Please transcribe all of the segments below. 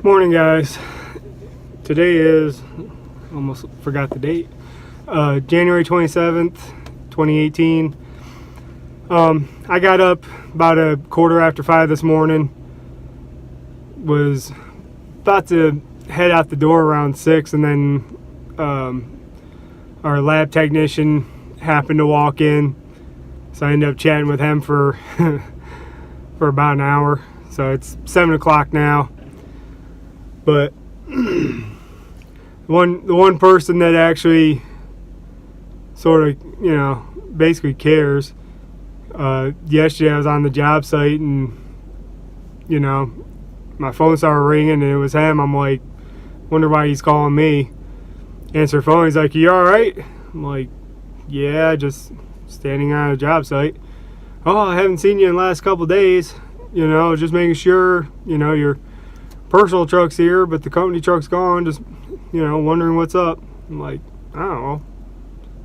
Morning, guys. Today is, almost forgot the date, January 27th, 2018. I got up about 5:15 this morning. Was about to head out the door around 6, and then our lab technician happened to walk in. So I ended up chatting with him for for about an hour. So it's 7 o'clock now. But the one person that actually sort of, basically cares. Yesterday I was on the job site and, my phone started ringing and it was him. I'm like, wonder why he's calling me. Answer phone, he's like, you alright? I'm like, yeah, just standing on a job site. Oh, I haven't seen you in the last couple of days. Just making sure, your personal truck's here, but the company truck's gone. Just, wondering what's up. I'm like, I don't know.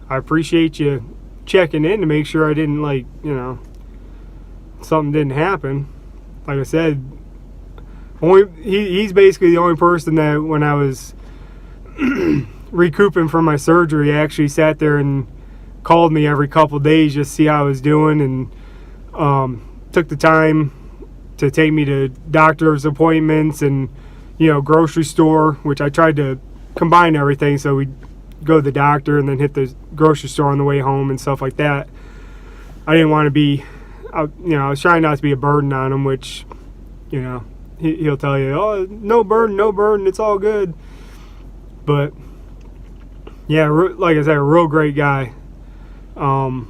I appreciate you checking in to make sure I didn't, something didn't happen. Like I said, he's basically the only person that when I was recouping from my surgery actually sat there and called me every couple of days just to see how I was doing, and took the time to take me to doctor's appointments and grocery store, which I tried to combine everything, so we'd go to the doctor and then hit the grocery store on the way home and stuff like that. I didn't want to be, I was trying not to be a burden on him, which, he'll tell you, oh, no burden, it's all good. But yeah, like I said, a real great guy. So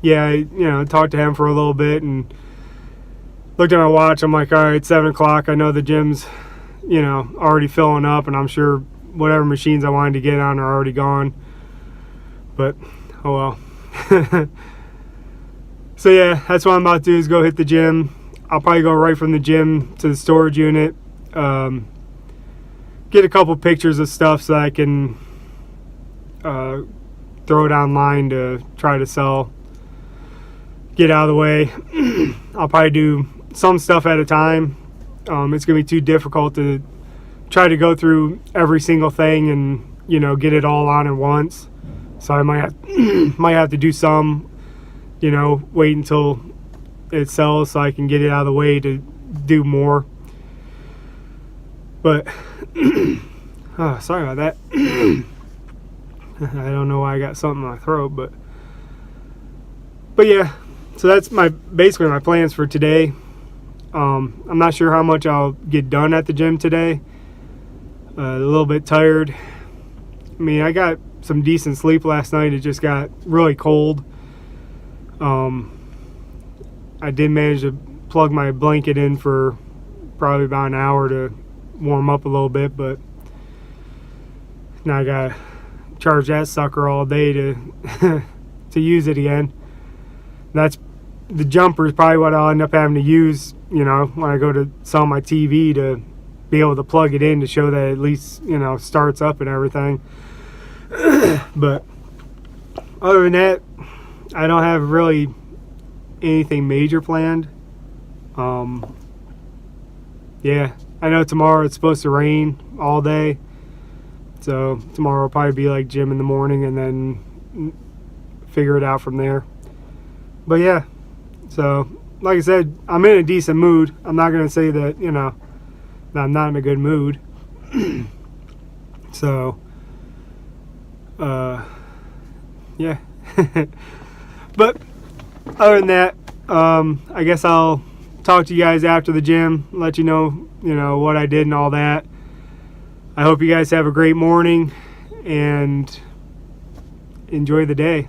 yeah, I talked to him for a little bit and looked at my watch. I'm like, all right, 7 o'clock. I know the gym's, already filling up, and I'm sure whatever machines I wanted to get on are already gone. But, oh well. So yeah, that's what I'm about to do, is go hit the gym. I'll probably go right from the gym to the storage unit. Get a couple pictures of stuff so I can throw it online to try to sell. Get out of the way. I'll probably do some stuff at a time. It's gonna be too difficult to try to go through every single thing and get it all on at once. So I might have to do some, wait until it sells so I can get it out of the way to do more. But oh, sorry about that. I don't know why I got something in my throat, but yeah. So that's basically my plans for today. I'm not sure how much I'll get done at the gym today. A little bit tired. I mean, I got some decent sleep last night. It just got really cold. I did manage to plug my blanket in for probably about an hour to warm up a little bit, but now I gotta charge that sucker all day to to use it again. That's the jumper is probably what I'll end up having to use, when I go to sell my TV, to be able to plug it in to show that at least, starts up and everything. But other than that, I don't have really anything major planned. Yeah, I know tomorrow it's supposed to rain all day. So tomorrow will probably be like gym in the morning and then figure it out from there. But yeah, so like I said, I'm in a decent mood. I'm not going to say that, that I'm not in a good mood. So, yeah. But other than that, I guess I'll talk to you guys after the gym, let you know, what I did and all that. I hope you guys have a great morning and enjoy the day.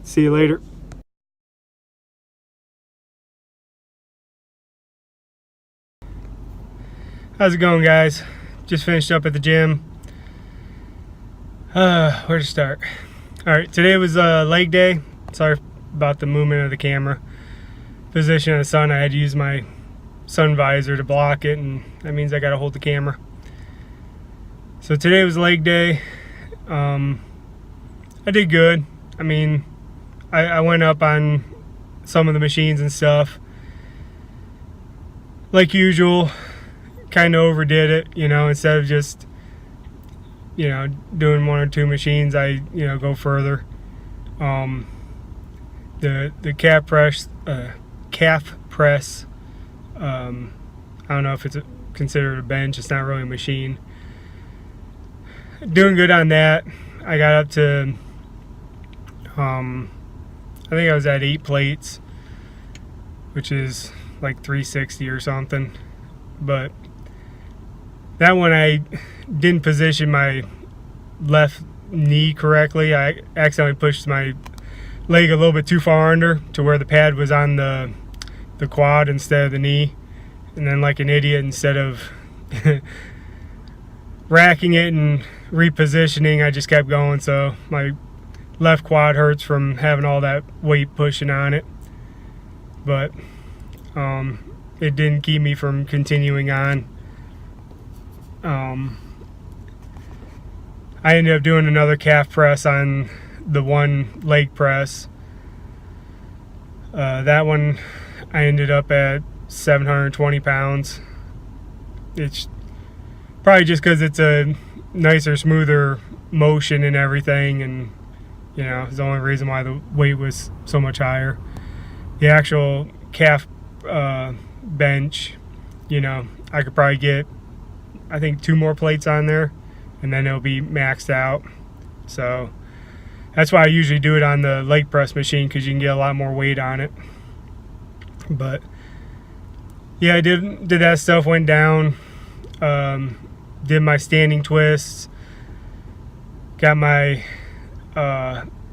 See you later. How's it going, guys? Just finished up at the gym. Where to start? Alright, today was leg day. Sorry about the movement of the camera. Position of the sun, I had to use my sun visor to block it, and that means I gotta hold the camera. So today was leg day. I did good. I mean, I went up on some of the machines and stuff. like usual, kind of overdid it, you know. Instead of just, you know, doing 1 or 2 machines, I, you know, go further. The calf press, I don't know if it's considered a bench. It's not really a machine. Doing good on that. I got up to, I think I was at 8 plates, which is like 360 or something. But that one, I didn't position my left knee correctly. I accidentally pushed my leg a little bit too far under to where the pad was on the quad instead of the knee. And then, like an idiot, instead of racking it and repositioning, I just kept going. So my left quad hurts from having all that weight pushing on it. But it didn't keep me from continuing on. I ended up doing another calf press on the one leg press. That one I ended up at 720 pounds. It's probably just because it's a nicer, smoother motion and everything, and you know, it's the only reason why the weight was so much higher. The actual calf bench, you know, I could probably get, I think, 2 more plates on there, and then it'll be maxed out. So that's why I usually do it on the leg press machine, because you can get a lot more weight on it. But yeah, I did that stuff, went down, did my standing twists, got my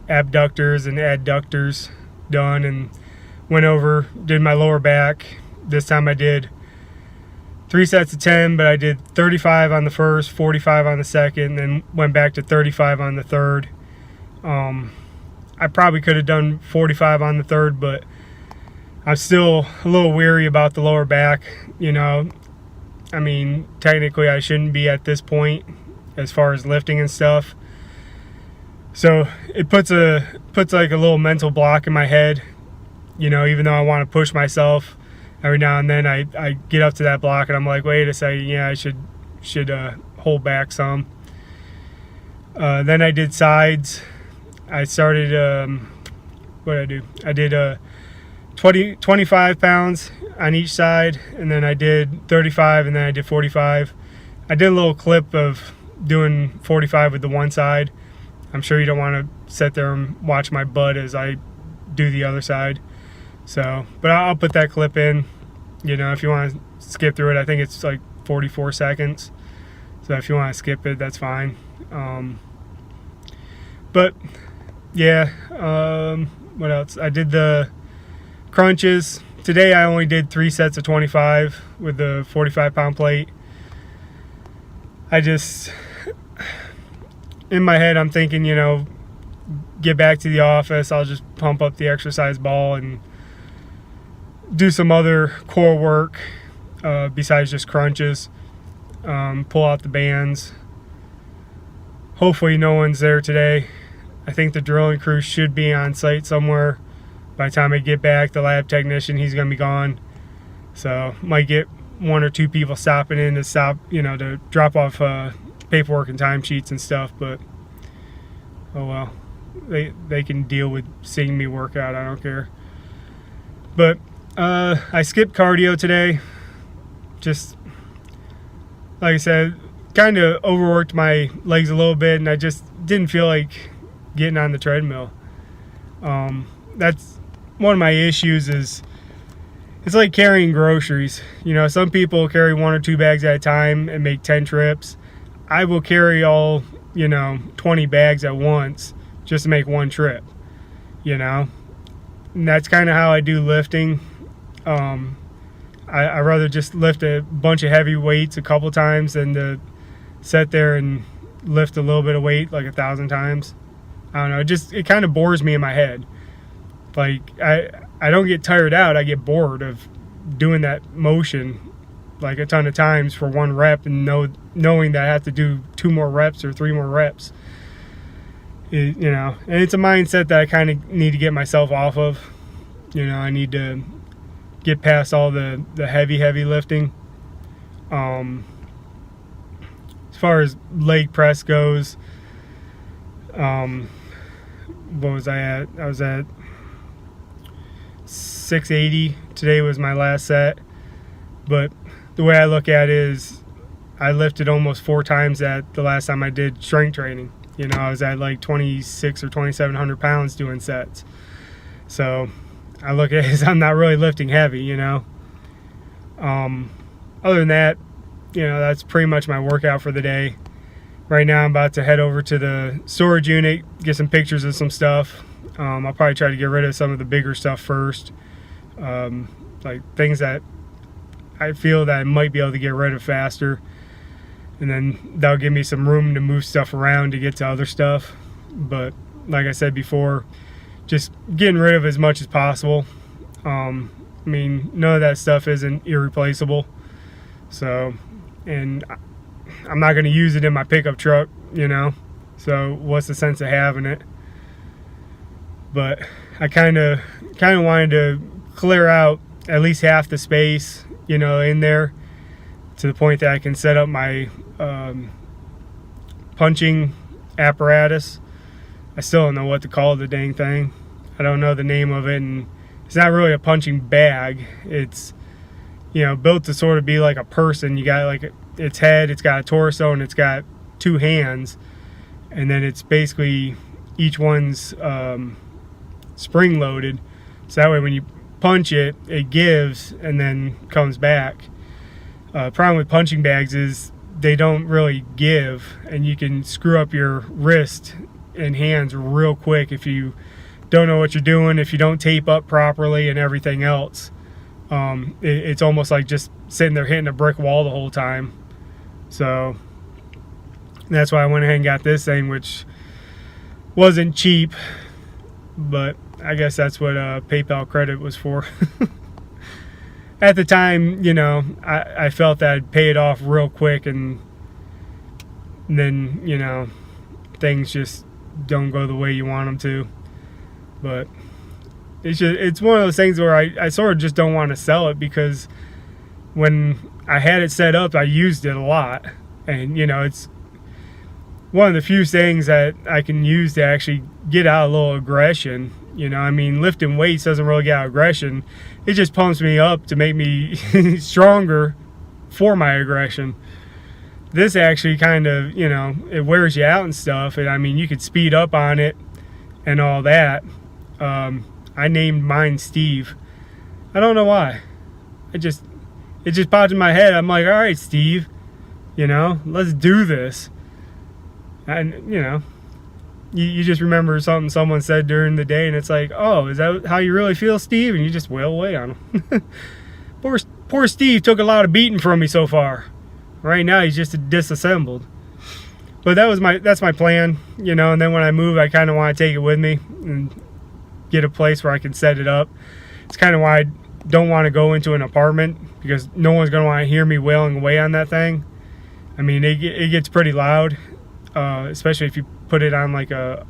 abductors and adductors done, and went over, did my lower back. This time I did 3 sets of 10, but I did 35 on the first, 45 on the second, and then went back to 35 on the third. I probably could have done 45 on the third, but I'm still a little weary about the lower back. You know, I mean, technically I shouldn't be at this point as far as lifting and stuff. So it puts like a little mental block in my head. You know, even though I want to push myself, every now and then I get up to that block and I'm like, wait a second, yeah, I should hold back some. Then I did sides. I started, what did I do? I did 25 pounds on each side, and then I did 35, and then I did 45. I did a little clip of doing 45 with the one side. I'm sure you don't want to sit there and watch my butt as I do the other side. So, but I'll put that clip in. You know, if you want to skip through it, I think it's like 44 seconds. So if you want to skip it, that's fine. But yeah, what else? I did the crunches. Today I only did 3 sets of 25 with the 45-pound plate. I just, in my head, I'm thinking, you know, get back to the office, I'll just pump up the exercise ball and do some other core work besides just crunches. Pull out the bands. Hopefully no one's there today. I think the drilling crew should be on site somewhere. By the time I get back, the lab technician, he's going to be gone. So might get 1 or 2 people stopping in to you know, to drop off paperwork and timesheets and stuff. But oh well, they can deal with seeing me work out. I don't care. But I skipped cardio today. Just like I said, kind of overworked my legs a little bit, and I just didn't feel like getting on the treadmill. That's one of my issues. Is it's like carrying groceries. You know, some people carry 1 or 2 bags at a time and make 10 trips. I will carry all, you know, 20 bags at once just to make 1 trip, you know. And that's kind of how I do lifting. I rather just lift a bunch of heavy weights a couple times than to sit there and lift a little bit of weight like 1,000 times. I don't know, it kind of bores me in my head. Like, I don't get tired out, I get bored of doing that motion like a ton of times for 1 rep, and knowing that I have to do 2 more reps or 3 more reps. You know, and it's a mindset that I kind of need to get myself off of. You know, I need to get past all the heavy lifting. As far as leg press goes, what was I at? I was at 680. Today was my last set. But the way I look at it is I lifted almost 4 times that the last time I did strength training. You know, I was at like 26 or 2,700 pounds doing sets. So I look at it as I'm not really lifting heavy, you know. Other than that, you know, that's pretty much my workout for the day. Right now I'm about to head over to the storage unit, get some pictures of some stuff. I'll probably try to get rid of some of the bigger stuff first. Like things that I feel that I might be able to get rid of faster. And then that'll give me some room to move stuff around to get to other stuff. But like I said before, just getting rid of as much as possible. I mean, none of that stuff isn't irreplaceable. So, and I'm not going to use it in my pickup truck, you know. So what's the sense of having it? But I kind of wanted to clear out at least half the space, you know, in there, to the point that I can set up my punching apparatus. I still don't know what to call the dang thing. I don't know the name of it, and it's not really a punching bag. It's, you know, built to sort of be like a person. You got like its head, it's got a torso, and it's got 2 hands, and then it's basically each one's spring loaded, so that way when you punch it, it gives and then comes back. Problem with punching bags is they don't really give, and you can screw up your wrist and hands real quick if you don't know what you're doing, if you don't tape up properly and everything else. It's almost like just sitting there hitting a brick wall the whole time. So that's why I went ahead and got this thing, which wasn't cheap, but I guess that's what PayPal credit was for. At the time, you know, I felt that I'd pay it off real quick, and then, you know, things just don't go the way you want them to. But it's one of those things where I sort of just don't want to sell it, because when I had it set up, I used it a lot. And, you know, it's one of the few things that I can use to actually get out a little aggression. You know, I mean, lifting weights doesn't really get out aggression. It just pumps me up to make me stronger for my aggression. This actually kind of, you know, it wears you out and stuff. And I mean, you could speed up on it and all that. I named mine Steve. I don't know why. It just popped in my head. I'm like, all right, Steve, you know, let's do this. And, you know, you just remember something someone said during the day, and it's like, oh, is that how you really feel, Steve? And you just wail away on him. Poor Steve took a lot of beating from me so far. Right now, he's just disassembled. But that's my plan, you know. And then when I move, I kind of want to take it with me and get a place where I can set it up. It's kind of why I don't want to go into an apartment, because no one's going to want to hear me wailing away on that thing. I mean, it gets pretty loud, especially if you put it on like a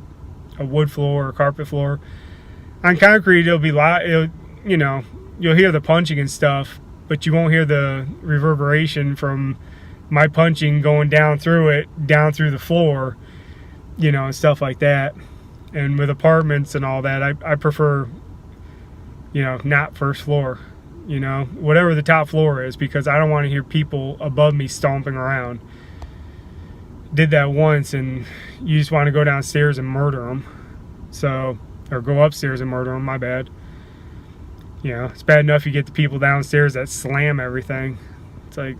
wood floor or carpet floor. On concrete, it'll be loud. You know, you'll hear the punching and stuff, but you won't hear the reverberation from my punching going down through the floor, you know, and stuff like that. And with apartments and all that, I prefer, you know, not first floor, you know, whatever the top floor is, because I don't want to hear people above me stomping around. Did that once, and you just want to go downstairs and murder them. So, or go upstairs and murder them, my bad. You know, it's bad enough you get the people downstairs that slam everything. It's like,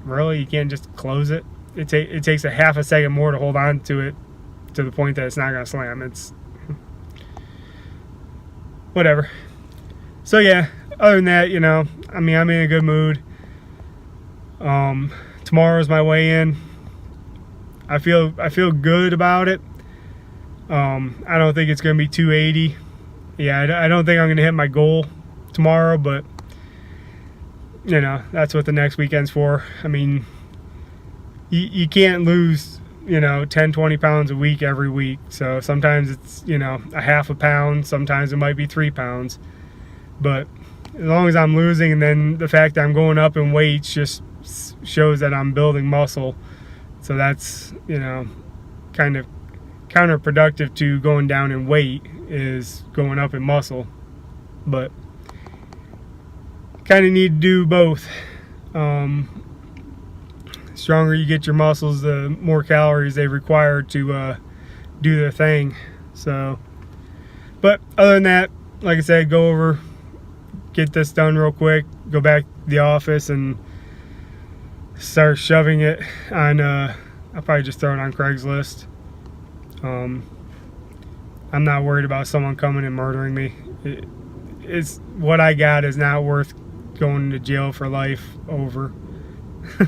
really? You can't just close it? It takes a half a second more to hold on to it, to the point that it's not going to slam. It's whatever. So yeah, other than that, you know, I mean, I'm in a good mood. Tomorrow's my weigh-in. I feel good about it. I don't think it's going to be 280. Yeah, I don't think I'm going to hit my goal tomorrow, but, you know, that's what the next weekend's for. I mean, you can't lose, you know, 10, 20 pounds a week every week. So sometimes it's, you know, a half a pound. Sometimes it might be 3 pounds. But as long as I'm losing, and then the fact that I'm going up in weights just shows that I'm building muscle. So that's, you know, kind of counterproductive to going down in weight, is going up in muscle. But kind of need to do both. Stronger you get your muscles, the more calories they require to do their thing. So, but other than that, like I said, get this done real quick, go back to the office and start shoving it on, I'll probably just throw it on Craigslist. I'm not worried about someone coming and murdering me. It's what I got is not worth going to jail for life over.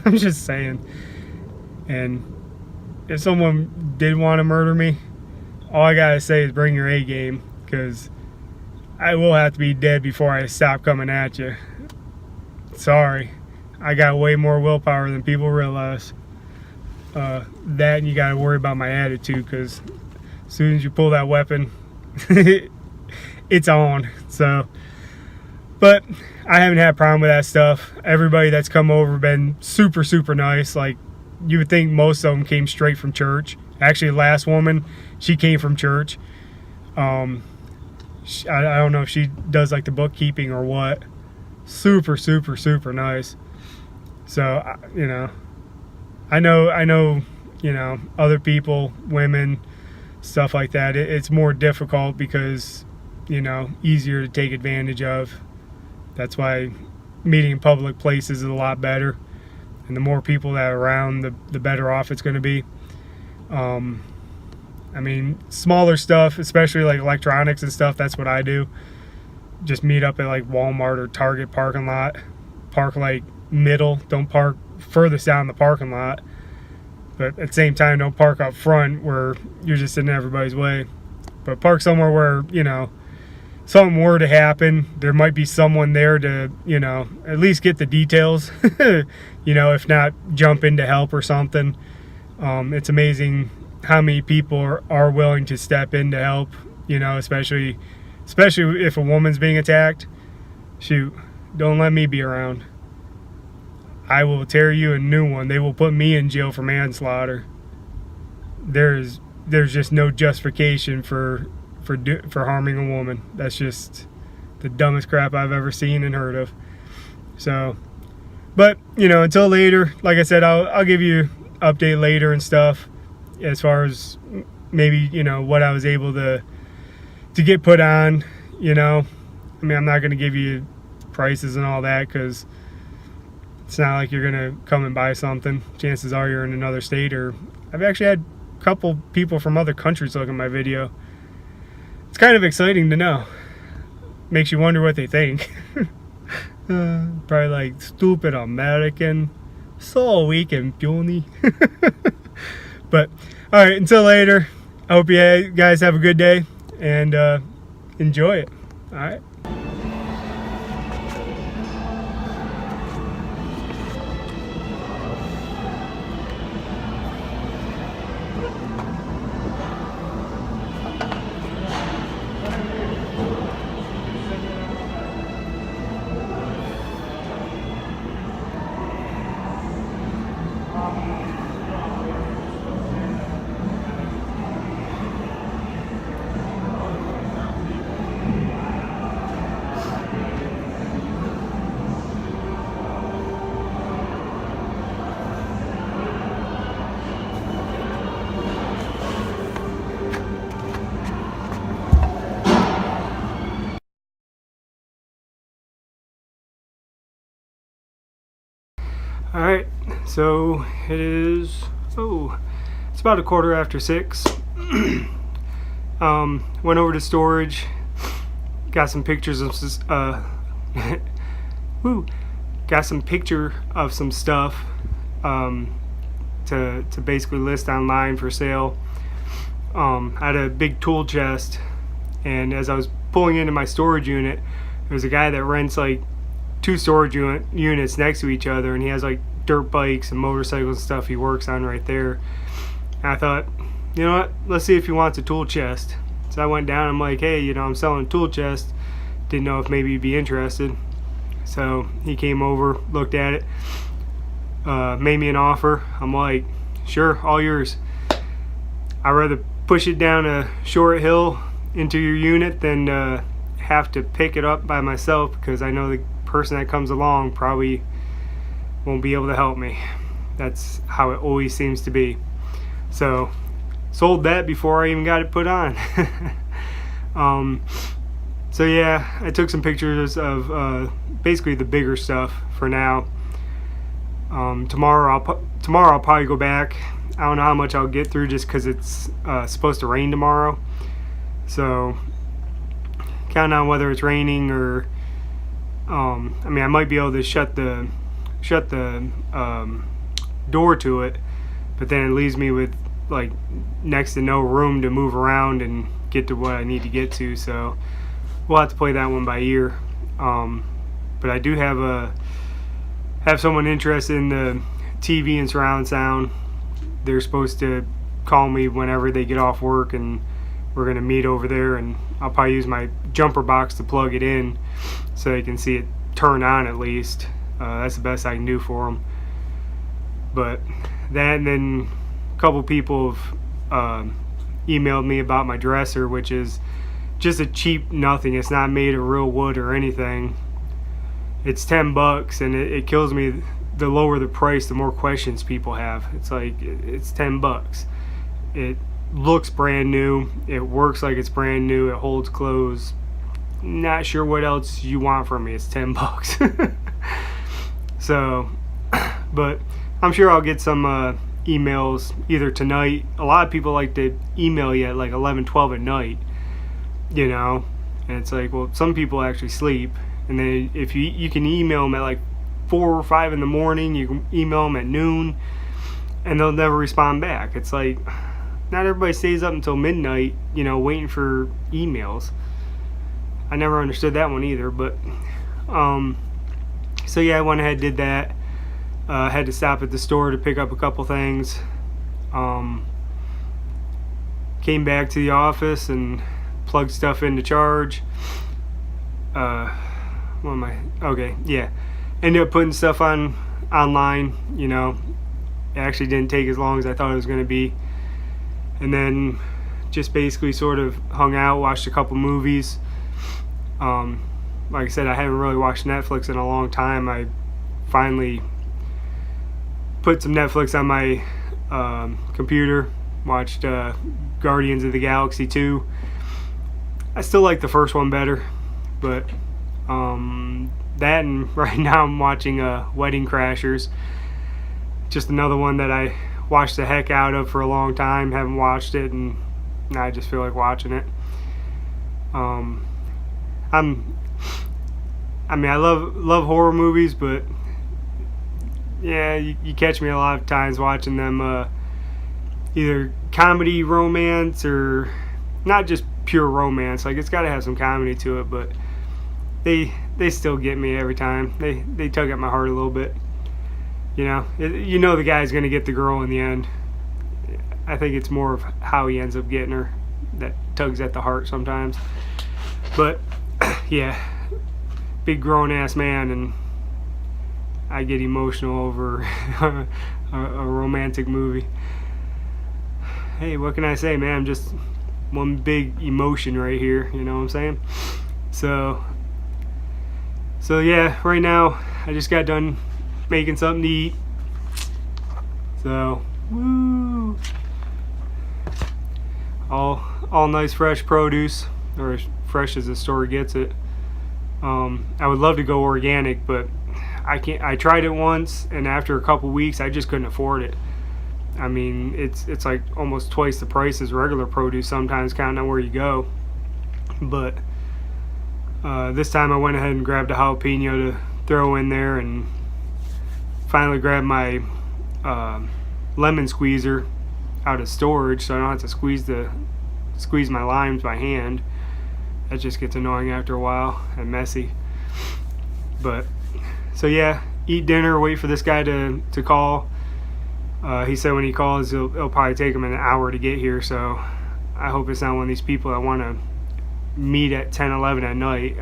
I'm just saying. And if someone did want to murder me, all I gotta say is bring your A game, because I will have to be dead before I stop coming at you. Sorry, I got way more willpower than people realize. That, and you gotta worry about my attitude, because as soon as you pull that weapon, it's on. So, but I haven't had a problem with that stuff. Everybody that's come over been super, super nice. Like, you would think most of them came straight from church. Actually, the last woman, she came from church. I don't know if she does like the bookkeeping or what. Super, super, super nice. So, you know, I know, you know, other people, women, stuff like that, it's more difficult because, you know, easier to take advantage of. That's why meeting in public places is a lot better. And the more people that are around, the better off it's going to be. I mean, smaller stuff, especially like electronics and stuff, that's what I do. Just meet up at like Walmart or Target parking lot. Park like middle, don't park furthest down the parking lot. But at the same time, don't park up front where you're just in everybody's way. But park somewhere where, you know, something were to happen, there might be someone there to, you know, at least get the details. You know, if not jump in to help or something. It's amazing how many people are willing to step in to help, you know, especially if a woman's being attacked. Shoot, don't let me be around. I will tear you a new one. They will put me in jail for manslaughter. There's just no justification for harming a woman. That's just the dumbest crap I've ever seen and heard of. So, but, you know, until later, like I said, I'll give you an update later and stuff as far as maybe, you know, what I was able to get put on, you know. I mean, I'm not going to give you prices and all that, because it's not like you're going to come and buy something. Chances are you're in another state, or I've actually had a couple people from other countries look at my video. It's kind of exciting to know. Makes you wonder what they think. Probably like, stupid American, so weak and puny. But, alright, until later, I hope you guys have a good day, and enjoy it. Alright. Alright, so it is, it's about 6:15. Went over to storage, got some pictures of, got some picture of some stuff to basically list online for sale. I had a big tool chest, and as I was pulling into my storage unit, there was a guy that rents like 2 storage units next to each other, and he has like dirt bikes and motorcycles and stuff he works on right there. And I thought, you know what, let's see if he wants a tool chest. So I went down, I'm like, hey, you know, I'm selling a tool chest, didn't know if maybe you'd be interested. So he came over, looked at it, made me an offer. I'm like, sure, all yours. I'd rather push it down a short hill into your unit than have to pick it up by myself, because I know the person that comes along probably won't be able to help me. That's how it always seems to be. So sold that before I even got it put on. So yeah, I took some pictures of basically the bigger stuff for now. Tomorrow I'll probably go back. I don't know how much I'll get through, just because it's supposed to rain tomorrow. So counting on whether it's raining or I mean, I might be able to shut the door to it, but then it leaves me with like next to no room to move around and get to what I need to get to. So we'll have to play that one by ear. But I do have someone interested in the TV and surround sound. They're supposed to call me whenever they get off work, and we're gonna meet over there, and I'll probably use my jumper box to plug it in so they can see it turn on at least. That's the best I can do for them. But that, and then a couple people have emailed me about my dresser, which is just a cheap nothing. It's not made of real wood or anything. It's $10, and it kills me. The lower the price, the more questions people have. It's like, it's $10. It looks brand new. It works like it's brand new. It holds clothes. Not sure what else you want from me. It's $10. So, but I'm sure I'll get some emails either tonight. A lot of people like to email you at like 11, 12 at night, you know, and it's like, well, some people actually sleep, and then if you can email them at like 4 or 5 in the morning, you can email them at noon, and they'll never respond back. It's like, not everybody stays up until midnight, you know, waiting for emails. I never understood that one either. But so yeah, I went ahead and did that. Had to stop at the store to pick up a couple things. Came back to the office and plugged stuff in to charge. What am I? Okay, yeah. Ended up putting stuff online, you know. It actually didn't take as long as I thought it was going to be. And then just basically sort of hung out, watched a couple movies. Like I said, I haven't really watched Netflix in a long time. I finally put some Netflix on my computer, watched Guardians of the Galaxy 2. I still like the first one better, but that, and right now I'm watching Wedding Crashers. Just another one that I watched the heck out of for a long time. Haven't watched it, and I just feel like watching it. I love horror movies, but yeah, you catch me a lot of times watching them either comedy, romance, or not just pure romance. Like, it's got to have some comedy to it, but they still get me every time. They tug at my heart a little bit. You know, you know the guy's going to get the girl in the end. I think it's more of how he ends up getting her that tugs at the heart sometimes. But yeah, big grown-ass man, and I get emotional over a romantic movie. Hey, what can I say, man? I'm just one big emotion right here, you know what I'm saying? So yeah, right now I just got done making something to eat. So, woo! All nice fresh produce, or as fresh as the store gets it. I would love to go organic, but I can't. I tried it once, and after a couple weeks, I just couldn't afford it. I mean, it's like almost twice the price as regular produce sometimes, counting on where you go. But this time I went ahead and grabbed a jalapeno to throw in there, and finally grabbed my lemon squeezer out of storage, so I don't have to squeeze my limes by hand. That just gets annoying after a while and messy. But so yeah, eat dinner, wait for this guy to call. He said when he calls, it'll probably take him an hour to get here, so I hope it's not one of these people that want to meet at 10, 11 at night.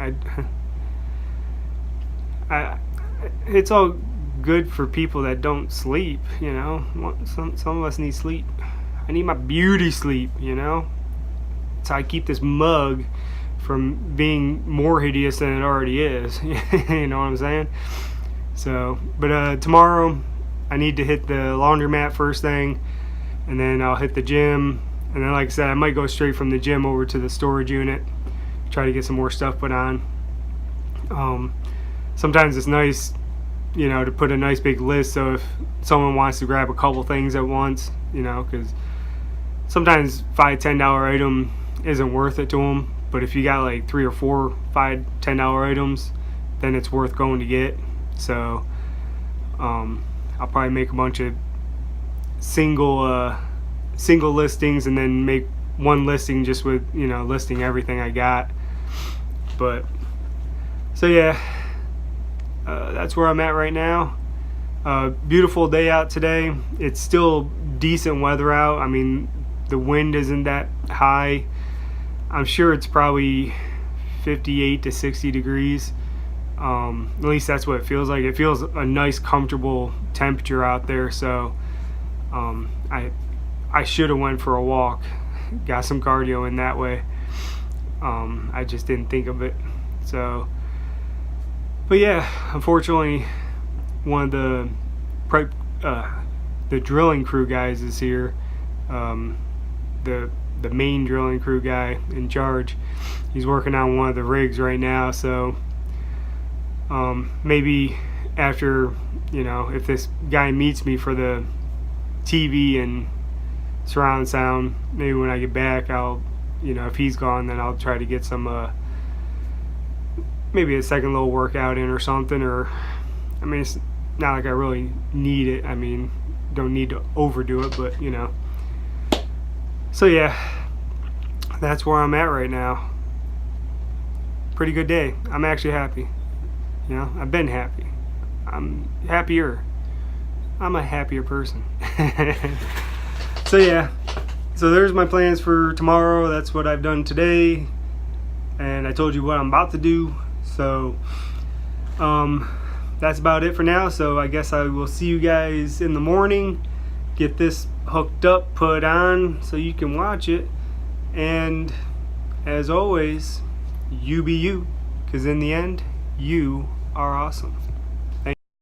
it's all good for people that don't sleep, you know. Some of us need sleep. I need my beauty sleep, you know. So I keep this mug from being more hideous than it already is. You know what I'm saying? So, but tomorrow I need to hit the laundromat first thing, and then I'll hit the gym, and then like I said, I might go straight from the gym over to the storage unit, try to get some more stuff put on. Sometimes it's nice, you know, to put a nice big list, so if someone wants to grab a couple things at once, you know, because sometimes $5-10 item isn't worth it to them, but if you got like 3 or 4 $5-10 items, then it's worth going to get. So I'll probably make a bunch of single listings, and then make one listing just with, you know, listing everything I got. But so yeah, that's where I'm at right now. Beautiful day out today. It's still decent weather out. I mean, the wind isn't that high. I'm sure it's probably 58 to 60 degrees. At least that's what it feels like. It feels a nice, comfortable temperature out there. So I should have went for a walk, got some cardio in that way. I just didn't think of it. So, but yeah, unfortunately, one of the drilling crew guys is here. The main drilling crew guy in charge, he's working on one of the rigs right now. So maybe after, you know, if this guy meets me for the TV and surround sound, maybe when I get back, I'll, you know, if he's gone, then I'll try to get some maybe a second little workout in or something. Or, I mean, it's not like I really need it. I mean, don't need to overdo it, but, you know. So yeah, that's where I'm at right now. Pretty good day. I'm actually happy. You know, I've been happy. I'm happier. I'm a happier person. So yeah, so there's my plans for tomorrow. That's what I've done today, and I told you what I'm about to do. So that's about it for now. So I guess I will see you guys in the morning. Get this hooked up, put on, so you can watch it. And as always, you be you, because in the end, you are awesome.